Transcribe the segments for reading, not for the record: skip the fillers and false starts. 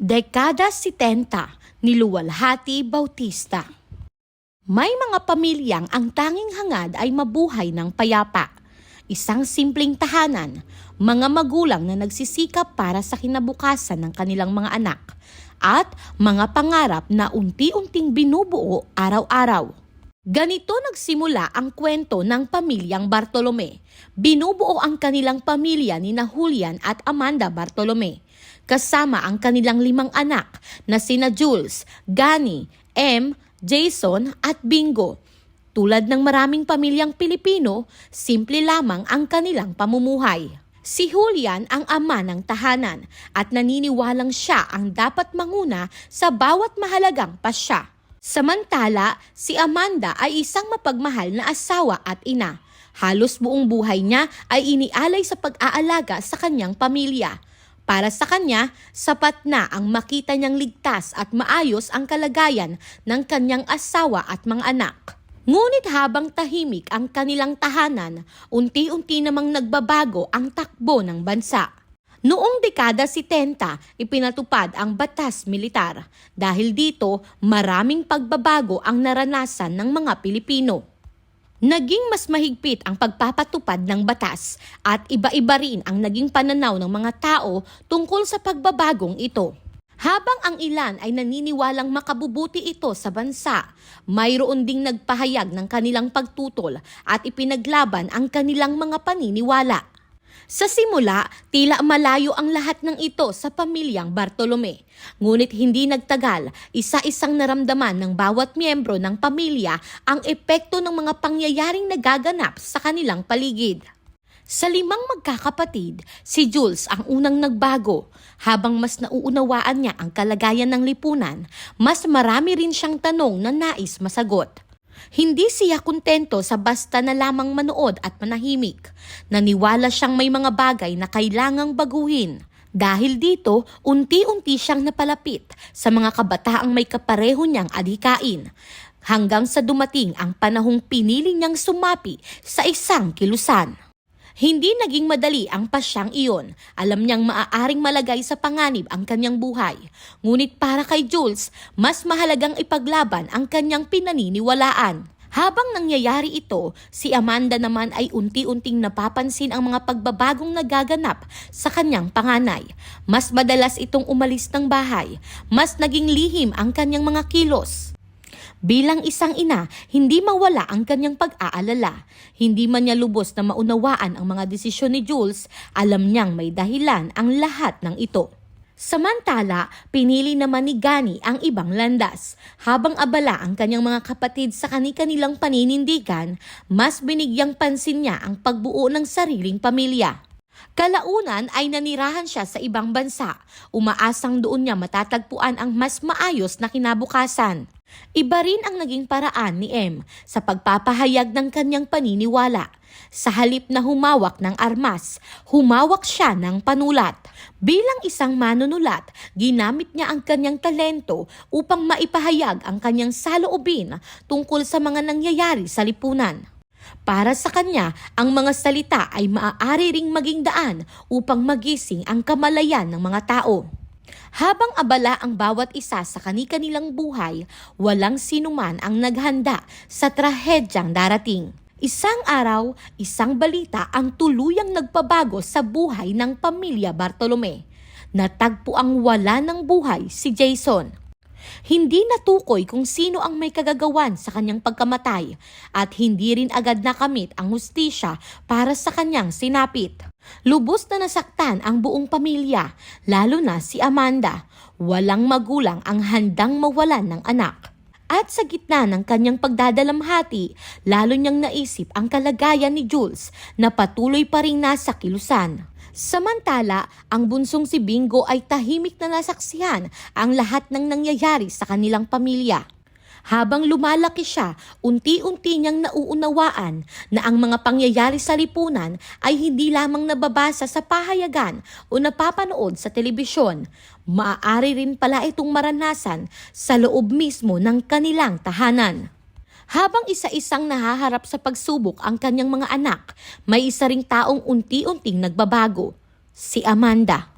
Dekada 70 ni Luwalhati Bautista. May mga pamilyang ang tanging hangad ay mabuhay ng payapa. Isang simpleng tahanan, mga magulang na nagsisikap para sa kinabukasan ng kanilang mga anak, at mga pangarap na unti-unting binubuo araw-araw. Ganito nagsimula ang kwento ng pamilyang Bartolome. Binubuo ang kanilang pamilya ni Julian at Amanda Bartolome, kasama ang kanilang 5 anak na sina Jules, Gani, M, Jason at Bingo. Tulad ng maraming pamilyang Pilipino, simple lamang ang kanilang pamumuhay. Si Julian ang ama ng tahanan at naniniwalang siya ang dapat manguna sa bawat mahalagang pasya. Samantala, si Amanda ay isang mapagmahal na asawa at ina. Halos buong buhay niya ay inialay sa pag-aalaga sa kanyang pamilya. Para sa kanya, sapat na ang makita niyang ligtas at maayos ang kalagayan ng kanyang asawa at mga anak. Ngunit habang tahimik ang kanilang tahanan, unti-unti namang nagbabago ang takbo ng bansa. Noong dekada 70, ipinatupad ang batas militar. Dahil dito, maraming pagbabago ang naranasan ng mga Pilipino. Naging mas mahigpit ang pagpapatupad ng batas at iba-iba rin ang naging pananaw ng mga tao tungkol sa pagbabagong ito. Habang ang ilan ay naniniwalang makabubuti ito sa bansa, mayroon ding nagpahayag ng kanilang pagtutol at ipinaglaban ang kanilang mga paniniwala. Sa simula, tila malayo ang lahat ng ito sa pamilyang Bartolome. Ngunit hindi nagtagal, isa-isang naramdaman ng bawat miyembro ng pamilya ang epekto ng mga pangyayaring nagaganap sa kanilang paligid. Sa 5 magkakapatid, si Jules ang unang nagbago. Habang mas nauunawaan niya ang kalagayan ng lipunan, mas marami rin siyang tanong na nais masagot. Hindi siya kontento sa basta na lamang manood at manahimik. Naniwala siyang may mga bagay na kailangang baguhin. Dahil dito, unti-unti siyang napalapit sa mga kabataang may kapareho niyang adhikain. Hanggang sa dumating ang panahong pinili niyang sumapi sa isang kilusan. Hindi naging madali ang pasyang iyon. Alam niyang maaaring malagay sa panganib ang kanyang buhay. Ngunit para kay Jules, mas mahalagang ipaglaban ang kanyang pinaniniwalaan. Habang nangyayari ito, si Amanda naman ay unti-unting napapansin ang mga pagbabagong nagaganap sa kanyang panganay. Mas madalas itong umalis ng bahay. Mas naging lihim ang kanyang mga kilos. Bilang isang ina, hindi mawala ang kanyang pag-aalala. Hindi man niya lubos na maunawaan ang mga desisyon ni Jules, alam niyang may dahilan ang lahat ng ito. Samantala, pinili naman ni Gani ang ibang landas. Habang abala ang kanyang mga kapatid sa kani-kanilang paninindigan, mas binigyang pansin niya ang pagbuo ng sariling pamilya. Kalaunan ay nanirahan siya sa ibang bansa. Umaasang doon niya matatagpuan ang mas maayos na kinabukasan. Iba rin ang naging paraan ni M sa pagpapahayag ng kanyang paniniwala. Sa halip na humawak ng armas, humawak siya ng panulat. Bilang isang manunulat, ginamit niya ang kanyang talento upang maipahayag ang kanyang saloobin tungkol sa mga nangyayari sa lipunan. Para sa kanya, ang mga salita ay maaari ring maging daan upang magising ang kamalayan ng mga tao. Habang abala ang bawat isa sa kani-kanilang buhay, walang sinuman ang naghanda sa trahedyang darating. Isang araw, isang balita ang tuluyang nagpabago sa buhay ng pamilya Bartolome. Natagpo ang wala ng buhay si Jason. Hindi natukoy kung sino ang may kagagawan sa kanyang pagkamatay at hindi rin agad nakamit ang hustisya para sa kanyang sinapit. Lubos na nasaktan ang buong pamilya, lalo na si Amanda. Walang magulang ang handang mawalan ng anak. At sa gitna ng kanyang pagdadalamhati, lalo niyang naisip ang kalagayan ni Jules na patuloy pa ring nasa kilusan. Samantala, ang bunsong si Bingo ay tahimik na nasaksihan ang lahat ng nangyayari sa kanilang pamilya. Habang lumalaki siya, unti-unti niyang nauunawaan na ang mga pangyayari sa lipunan ay hindi lamang nababasa sa pahayagan o napapanood sa telebisyon. Maaari rin pala itong maranasan sa loob mismo ng kanilang tahanan. Habang isa-isang nahaharap sa pagsubok ang kanyang mga anak, may isa ring taong unti-unting nagbabago, si Amanda.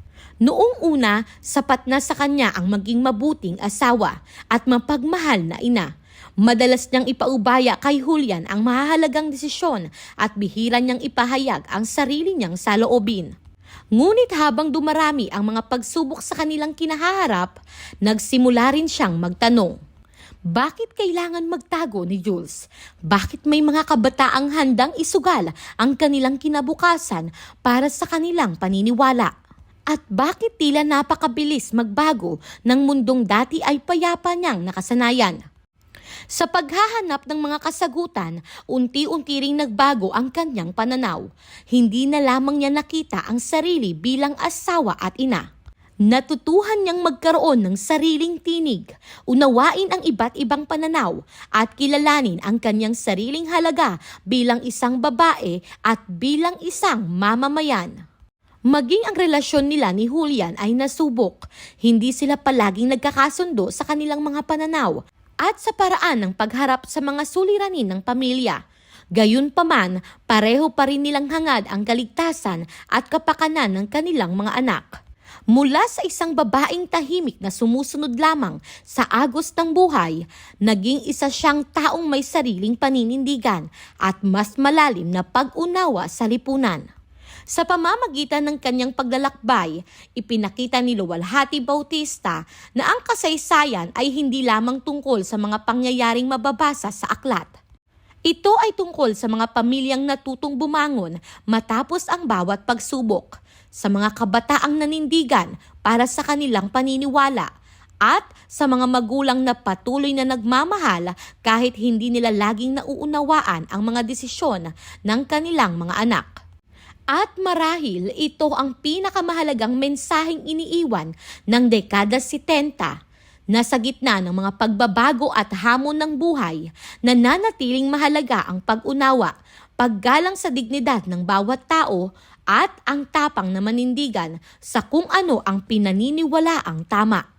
Noong una, sapat na sa kanya ang maging mabuting asawa at mapagmahal na ina. Madalas niyang ipaubaya kay Julian ang mahahalagang desisyon at bihira niyang ipahayag ang sarili niyang saloobin. Ngunit habang dumarami ang mga pagsubok sa kanilang kinahaharap, nagsimula rin siyang magtanong. Bakit kailangan magtago ni Jules? Bakit may mga kabataang handang isugal ang kanilang kinabukasan para sa kanilang paniniwala? At bakit tila napakabilis magbago ng mundong dati ay payapa niyang nakasanayan? Sa paghahanap ng mga kasagutan, unti-unti ring nagbago ang kanyang pananaw. Hindi na lamang niya nakita ang sarili bilang asawa at ina. Natutuhan niyang magkaroon ng sariling tinig, unawain ang iba't ibang pananaw at kilalanin ang kanyang sariling halaga bilang isang babae at bilang isang mamamayan. Maging ang relasyon nila ni Julian ay nasubok. Hindi sila palaging nagkakasundo sa kanilang mga pananaw at sa paraan ng pagharap sa mga suliranin ng pamilya. Gayunpaman, pareho pa rin nilang hangad ang kaligtasan at kapakanan ng kanilang mga anak. Mula sa isang babaeng tahimik na sumusunod lamang sa agos ng buhay, naging isa siyang taong may sariling paninindigan at mas malalim na pag-unawa sa lipunan. Sa pamamagitan ng kanyang paglalakbay, ipinakita ni Luwalhati Bautista na ang kasaysayan ay hindi lamang tungkol sa mga pangyayaring mababasa sa aklat. Ito ay tungkol sa mga pamilyang natutong bumangon matapos ang bawat pagsubok, sa mga kabataang nanindigan para sa kanilang paniniwala, at sa mga magulang na patuloy na nagmamahal kahit hindi nila laging nauunawaan ang mga desisyon ng kanilang mga anak. At marahil ito ang pinakamahalagang mensaheng iniiwan ng dekada 70 na sa gitna ng mga pagbabago at hamon ng buhay, nananatiling mahalaga ang pag-unawa, paggalang sa dignidad ng bawat tao at ang tapang na manindigan sa kung ano ang pinaniniwalaang tama.